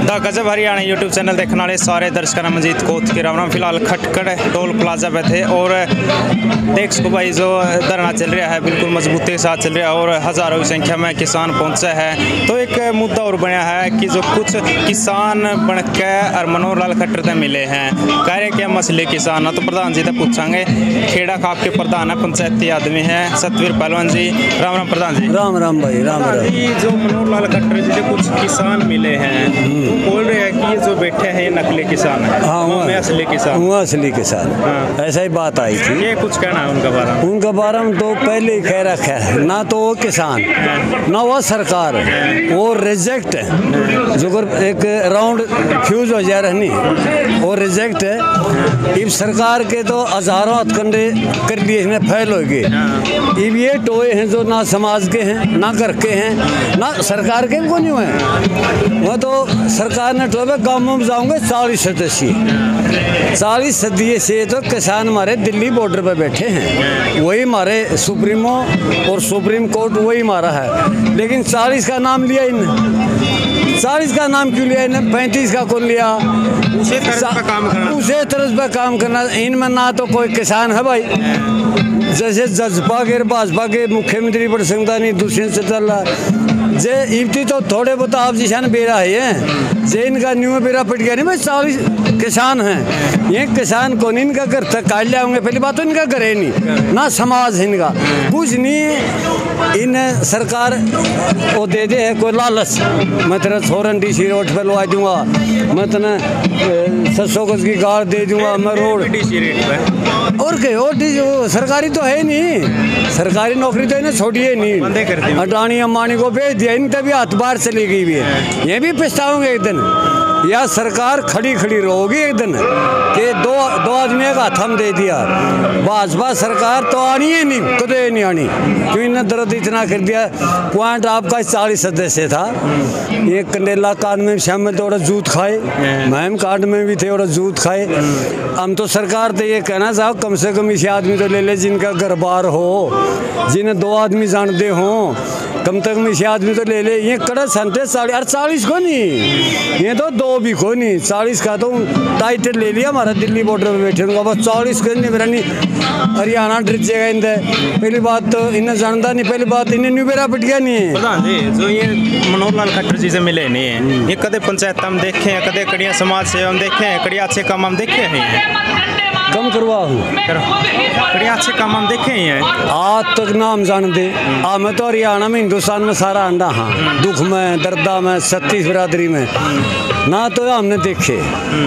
The गजब Haryana YouTube channel देखने वाले सारे दर्शकों ने मजीद कोत के राम फिलहाल खटकड़ टोल प्लाजा पे थे और देख सको भाई जो धरना चल रहा है बिल्कुल मजबूती के साथ चल रहा है और हज़ारों की संख्या में किसान पहुंचे हैं। तो एक मुद्दा और बना है कि जो कुछ किसान बन के और मनोहर लाल खट्टर से मिले हैं कह रहे क्या मसले किसान है। तो प्रधान जी से पूछांगे, खेड़ा खाप के प्रधान है, पंचायती आदमी है सतवीर पहलवान जी। राम राम प्रधान जी। राम राम भाई राम राम। जो मनोहर लाल खट्टर जी से कुछ किसान मिले हैं तो बोल रहे हैं कि ये जो बैठे हैं ये नकली किसान है। हाँ वो असली किसान, वो असली किसान। हाँ। ऐसा ही बात आई थी। ये कुछ कहना है उनका बारे में? उनका बारे में तो पहले ही कह रखा है, ना तो वो किसान ना वो सरकार, वो रिजेक्ट है। जो एक राउंड फ्यूज हो जा रही वो रिजेक्ट है। इब सरकार के तो हजारों हथकंडे कर लिए इसमें फैल हो गए। इब ये टोए हैं जो ना समाज के हैं ना घर के हैं ना सरकार के को नहीं हुए। वो तो सरकार ने टोए गाँव में जाऊंगे 40 सदस्य 40 सदस्य से तो किसान हमारे दिल्ली बॉर्डर पे बैठे हैं। वही हमारे सुप्रीमो और सुप्रीम कोर्ट वही मारा है। लेकिन 40 का नाम लिया इन्हें। 40 का नाम क्यों लिया इन्हें? 35 का कौन लिया? उसे तरफ पे काम करना। इनमें ना तो कोई किसान है भाई। जैसे जजपा के भाजपा के मुख्यमंत्री बड़ सकता नहीं दूसरे से चल रहा जे इब्ती तो थोड़े बहुत आप जिसान बेरा है जे इनका न्यू बेरा पिट गया नहीं भाई। 40 किसान हैं। ये किसान कौन इनका घर तक काट लिया होंगे। पहली बात तो इनका घर है नहीं ना समाज है इनका कुछ नहीं। इन सरकार वो दे दे है कोई लालच, मैं तेरा सोरन डीसी रोड पे लगा दूंगा, मैं तेने 700 गज की कार दे दूंगा, मैं रोड और क्या वो सरकारी तो है नहीं। सरकारी नौकरी तो इन्हें छोड़ी है नहीं। अडानी अंबानी को भेज दिया, इन तभी हाथ बाहर चली गई भी है। ये भी पछताओगे एक दिन या सरकार खड़ी खड़ी रहोगी एक दिन कि दो आदमी का हाथ हम दे दिया। भाजपा सरकार तो आनी है नहीं, कदे नहीं आनी क्यों इन्हें दर्द इतना कर दिया। पॉइंट आपका 40 सदस्य था। ये कंडेला कांड में शामिल तो जूत खाए, महम कांड में भी थे और जूत खाए। हम तो सरकार तो ये कहना चाहो कम से कम इसे आदमी तो ले ले जिनका घर बार हो, जिन्हें 2 आदमी जानते हों, कम से कम इसे आदमी तो ले ले। ये कड़ा संते 40 को नहीं, ये तो 2 भी को नहीं। 40 का तो टाइटल ले लिया हमारा दिल्ली बॉर्डर पे बैठे उनका बस 40 को नहीं। मेरा नहीं हरियाणा ड्रिज जगह इनसे पहली बात तो इन्हें जानता नहीं। पहली बात इन्हें न्यू बेरा पिट गया नहीं है। प्रधान जी जो ये मनोहर लाल खट्टर जी से मिले नहीं है, ये कदे पंचायत हम देखे हैं, कदे कड़िया समाज सेवा हम देखे हैं, कड़िया अच्छे काम हम देखे हैं। कम करवा हूँ कड़िया अच्छे काम हम देखे ही हैं। आज तक नाम जानते मैं तो हरियाणा में हिंदुस्तान में सारा अंडा। हाँ दुख में दर्दा में 36 बिरादरी में ना तो हमने देखे।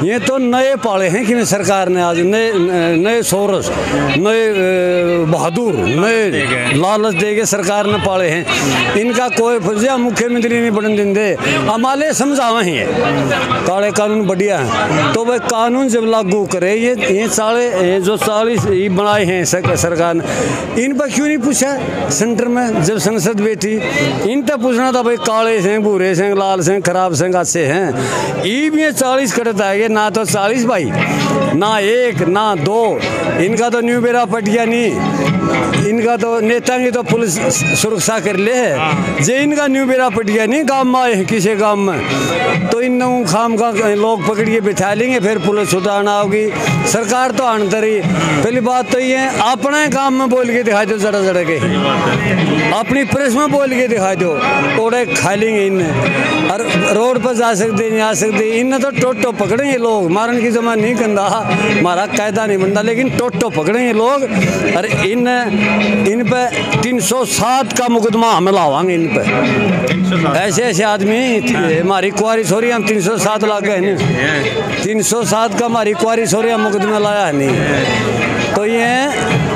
ये तो नए पाले हैं कि सरकार ने आज नए सोरस नए बहादुर नए लालच दे के सरकार ने पाले हैं। इनका कोई फर्जिया मुख्यमंत्री नहीं बनने देंगे। हमारे समझावे ही है काले कानून बढ़िया है तो भाई कानून जब लागू करे ये सारे जो 40 बनाए हैं सरकार ने, इन पर क्यों नहीं पूछा सेंटर में जब संसद बैठी? इन तक पूछना था भाई काले से भूरे से लाल से खराब से अच्छे हैं। ये 40 कटता है ना तो 40 भाई ना 1 ना 2। इनका तो न्यू बेरा पट गया नहीं। इनका तो नेता की तो पुलिस सुरक्षा कर ले है जे इनका न्यू बेरा पट गया नहीं। गाँव में आए किसी गाँव में तो इन खाम का लोग पकड़ के बिठा लेंगे, फिर पुलिस सुधारना होगी। सरकार तो अंतरी पहली बात तो ये अपने काम में बोल के दिखा दो, जरा जरा के अपनी प्रेस में बोल के दिखा दो ओड़े खा लेंगे इन्हें और रोड पर जा सकते नहीं आ सकते। इन्हें तो टोटो पकड़ेंगे लोग, मारन की जमा नहीं करता हमारा कायदा नहीं बनता, लेकिन टोटो पकड़ेंगे लोग और इन पे 307 का मुकदमा हम लावांगे। इन पे ऐसे आदमी हमारी कुआरी छोरी हम 307 ला गए नहीं। 307 का हमारी कुआरी छोरी हम मुकदमा लाया है नहीं। तो ये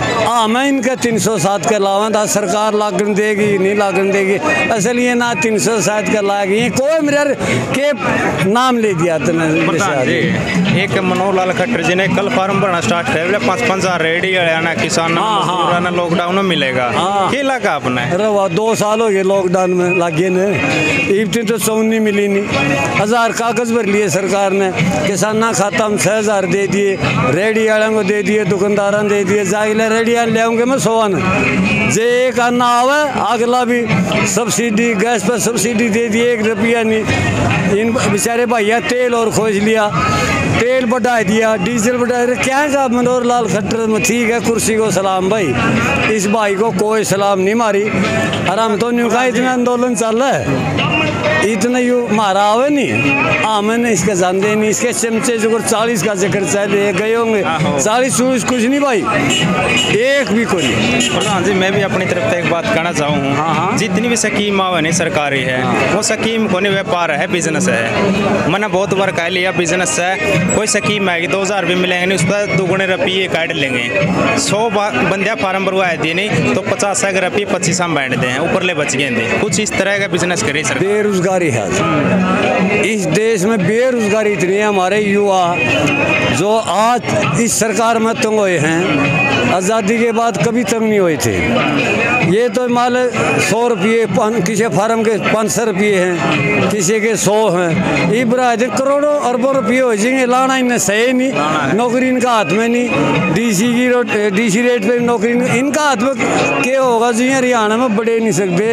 मैं इनका 307 के अलावा था सरकार लागन देगी नहीं लागन देगी असल ये ना 307 का लाएगी कोई मेरे के नाम ले दिया। एक मनोहर लाल खट्टर जी ने कल फार्म भरना स्टार्ट किया 5-5 रेडी हरियाणा किसान लॉकडाउन में मिलेगा। क्या लगा आपने? अरे वाह 2 साल हो गए लॉकडाउन में लागे ने इतनी तो सौन नहीं मिली नहीं। 1000 कागज भर लिए सरकार ने, किसान खाता हम 6000 दे दिए, रेडी वालों को दे दिए, दुकानदारों दे दिए, जागिला रेडी रुपया ले आऊँगे मैं सोवन जे एक अन्ना आवे अगला भी सब्सिडी गैस पर सब्सिडी दे दी 1 रुपया नहीं। इन बेचारे भैया तेल और खोज लिया, तेल बढ़ा दिया, डीजल बढ़ा दिया। क्या का मनोहर लाल खट्टर में ठीक है, कुर्सी को सलाम भाई, इस भाई को कोई सलाम नहीं मारी। और हम तो न्यू का इतना आंदोलन चल रहा है, इतना यू मारा आवे नहीं, आमन इसके जानते नहीं, इसके चमचे जो 40 का जिक्र चले गए होंगे, 40 कुछ नहीं भाई, एक भी कोई नहीं। प्रधान जी मैं भी अपनी तरफ से एक बात कहना चाहूँ, जितनी भी स्कीम आवे नहीं सरकारी है, वो स्कीम को नहीं व्यापार है, बिजनेस है। मैंने बहुत बार कह लिया बिजनेस है, कोई स्कीम आएगी 2000 रुपये मिलेंगे नहीं, उस पर 2 रुपये काट लेंगे। 100 बंदिया फार्म भरवाए दिए नहीं तो 50 रुपये 25 हम बैठ दें, ऊपर ले बच गए। कुछ इस तरह का बिजनेस करे सर। बेरोजगारी है इस देश में, बेरोजगारी इतनी है, हमारे युवा जो आज इस सरकार में तंग हुए हैं, आज़ादी के बाद कभी तंग नहीं हुए थे। ये तो मान 100 रुपये, किसी फार्म के 500 रुपये हैं, किसी के 100 हैं, ये बराज करोड़ों अरबों रुपये हो जाएंगे। लाना इन्हें सही नहीं, नौकरी इनका हाथ में नहीं, डीसी रेट पे नौकरी इनका हाथ में क्या होगा जी। हरियाणा में बढ़े नहीं सकते,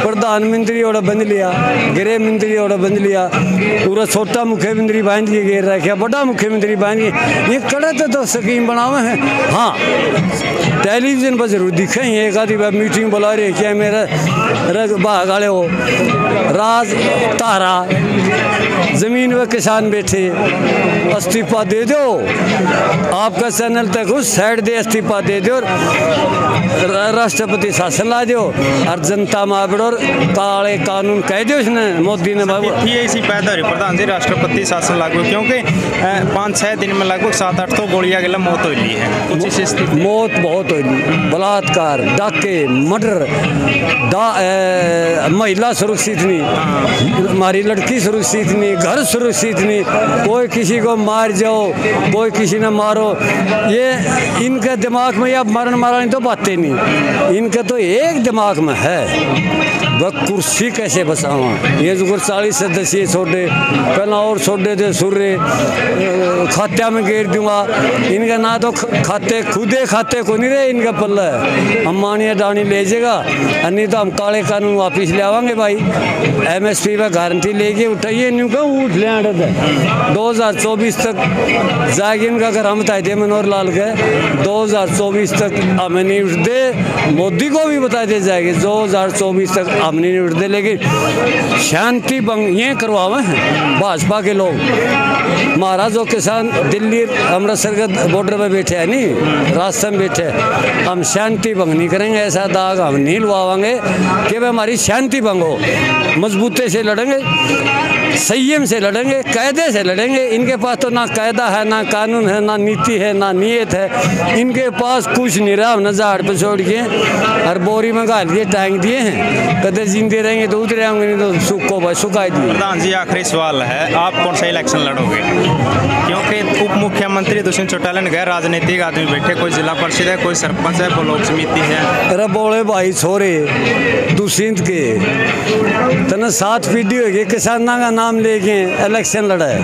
प्रधानमंत्री और बंद लिया, गृह मंत्री और बंद लिया, पूरा छोटा मुख्यमंत्री बांध के घेर रखा, बड़ा मुख्यमंत्री बांध के, ये कड़े तो स्कीम बनावे हैं। हाँ टेलीविजन पर जरूर दिखे, एक आधी बार मीटिंग बुला रही है, क्या मेरा भाग वाले हो राज तारा जमीन में किसान बैठे, इस्तीफा दे दो, आपका चैनल तक उस साइड दे इस्तीफा दे दो, राष्ट्रपति शासन ला दो और जनता मार और काले कानून कह दो। इसने मोदी ने बाबू इसी पैदा रही प्रधान जी राष्ट्रपति शासन लागू, क्योंकि 5-6 दिन में लगभग 7-8 तो गोलियां गला मौत हुई है। मौत बहुत हुई, बलात्कार, डाके, मर्डर, महिला सुरक्षित नहीं, हमारी लड़की सुरक्षित नहीं, घर सुरक्षित नहीं, कोई किसी को मार जाओ, कोई किसी ने मारो, ये इनके दिमाग में या मरण मारने तो बातें नहीं, इनके तो एक दिमाग में है वह कुर्सी कैसे बचावा। ये जो 40 सदस्य छोटे पहला और छोटे थे सुर्रे खात्या में घेर दूंगा, इनका ना तो खाते खुदे खाते को नहीं रहे, इनका पल्ला है, हम मानिया डानी ले जाएगा, नहीं तो हम काले कानून वापिस ले आवांगे भाई। MSP में गारंटी लेके उठाइए, न्यू का उठ ले 2024 तक जाएगी इनका, अगर हम बताए थे मनोहर लाल के 2024 तक हमें नहीं उठ दे, मोदी को भी बता दे जाएगी 2024 तक हम नहीं उठ दे, लेकिन शांति भंग ये करवावे हैं भाजपा के लोग। महाराज जो किसान दिल्ली अमृतसर के बॉर्डर पे बैठे हैं नहीं, रास्ते में बैठे, हम शांति भंग नहीं करेंगे, ऐसा दाग हम नहीं लुवाएंगे कि भाई हमारी शांति भंग हो। मजबूती से लड़ेंगे, संयम से लड़ेंगे, कायदे से लड़ेंगे। इनके पास तो ना कायदा है, ना कानून है, ना नीति है, ना नियत है, इनके पास कुछ नहीं रहा। हमने झाड़ पर छोड़ के हर बोरी में गाल दिए, टांग दिए हैं, कदर जिंदे रहेंगे तो उतरे होंगे, नहीं तो सुखो भाई सुखाई दिए। प्रधान जी आखिरी सवाल है, आप कौन सा इलेक्शन लड़ोगे? क्योंकि उप मुख्यमंत्री दुष्यंत चौटाला गैर राजनीतिक आदमी बैठे, कोई जिला परिषद है, कोई सरपंच है, कोई लोक समिति है। अरे बोले भाई छोरे दुष्यंत के तने 7 पीढ़ी हो गई किसाना का नाम लेके इलेक्शन लड़ा है।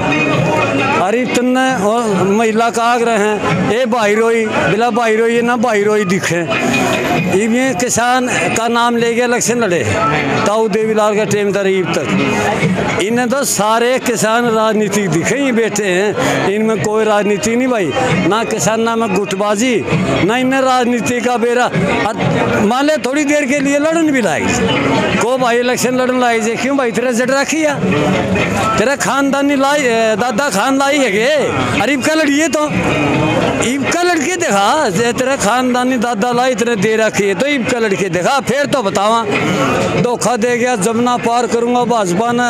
अरे तन्ने और महिला का आग्रह हैं, ए भाई रोई बिला भाई रोई ना भाई रोई दिखे, ये किसान का नाम लेके इलेक्शन लड़े ताऊ देवीलाल का टेम तरीब तक। इन्हें तो सारे किसान राजनीति दिखे ही बैठे हैं, इनमें कोई राजनीति नहीं भाई, ना किसाना में गुटबाजी, ना इन्हें राजनीति का बेरा। मान ले थोड़ी देर के लिए लड़न भी लाई को भाई इलेक्शन लड़न लाई जे, क्यों भाई तेरा जट रखी है, तेरा खानदानी लाई दादा खान लाई है गे, अरे इबका लड़िए तो इबका लड़के देखा, तेरा खानदानी दादा लाई तेरे दे रखी है तो इबका लड़के देखा, फिर तो बतावा। धोखा दे गया, जमुना पार करूंगा भाजपा ने,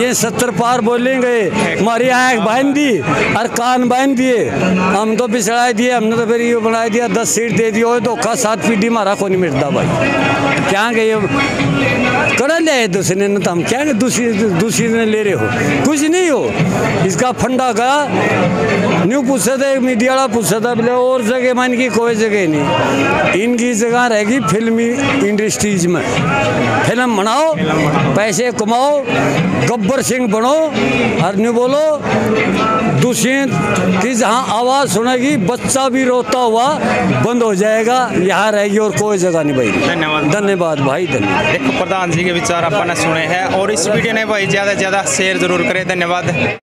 ये 70 पार बोलेंगे, हमारी आँख बांध दी और कान बांध दिए, हम तो पिछड़ा दिए, हमने तो फिर ये बना दिया 10 सीट दे दी, धोखा 7 पीढ़ी मारा को नहीं मिटता भाई। क्या कि ये कड़ा ले दूसरे ने, तो हम क्या कि दूसरी ने ले रहे हो, कुछ नहीं हो। इसका फंडा का न्यू पूछा था, मीडिया वाला पूछा था, बोले और जगह में इनकी कोई जगह नहीं, इनकी जगह रहेगी फिल्मी इंडस्ट्रीज में। फिल्म बनाओ, पैसे कमाओ, गब्बर सिंह बनो, और न्यू बोलो दूसरी की जहाँ आवाज़ सुनेगी बच्चा भी रोता हुआ बंद हो जाएगा, यहाँ रहेगी और कोई जगह नहीं भाई। धन्यवाद। धन्यवाद भाई, धन्यवाद। देखो प्रधान जी के विचार अपन ने सुने हैं, और इस वीडियो ने भाई ज़्यादा से ज़्यादा शेयर जरूर करें। धन्यवाद।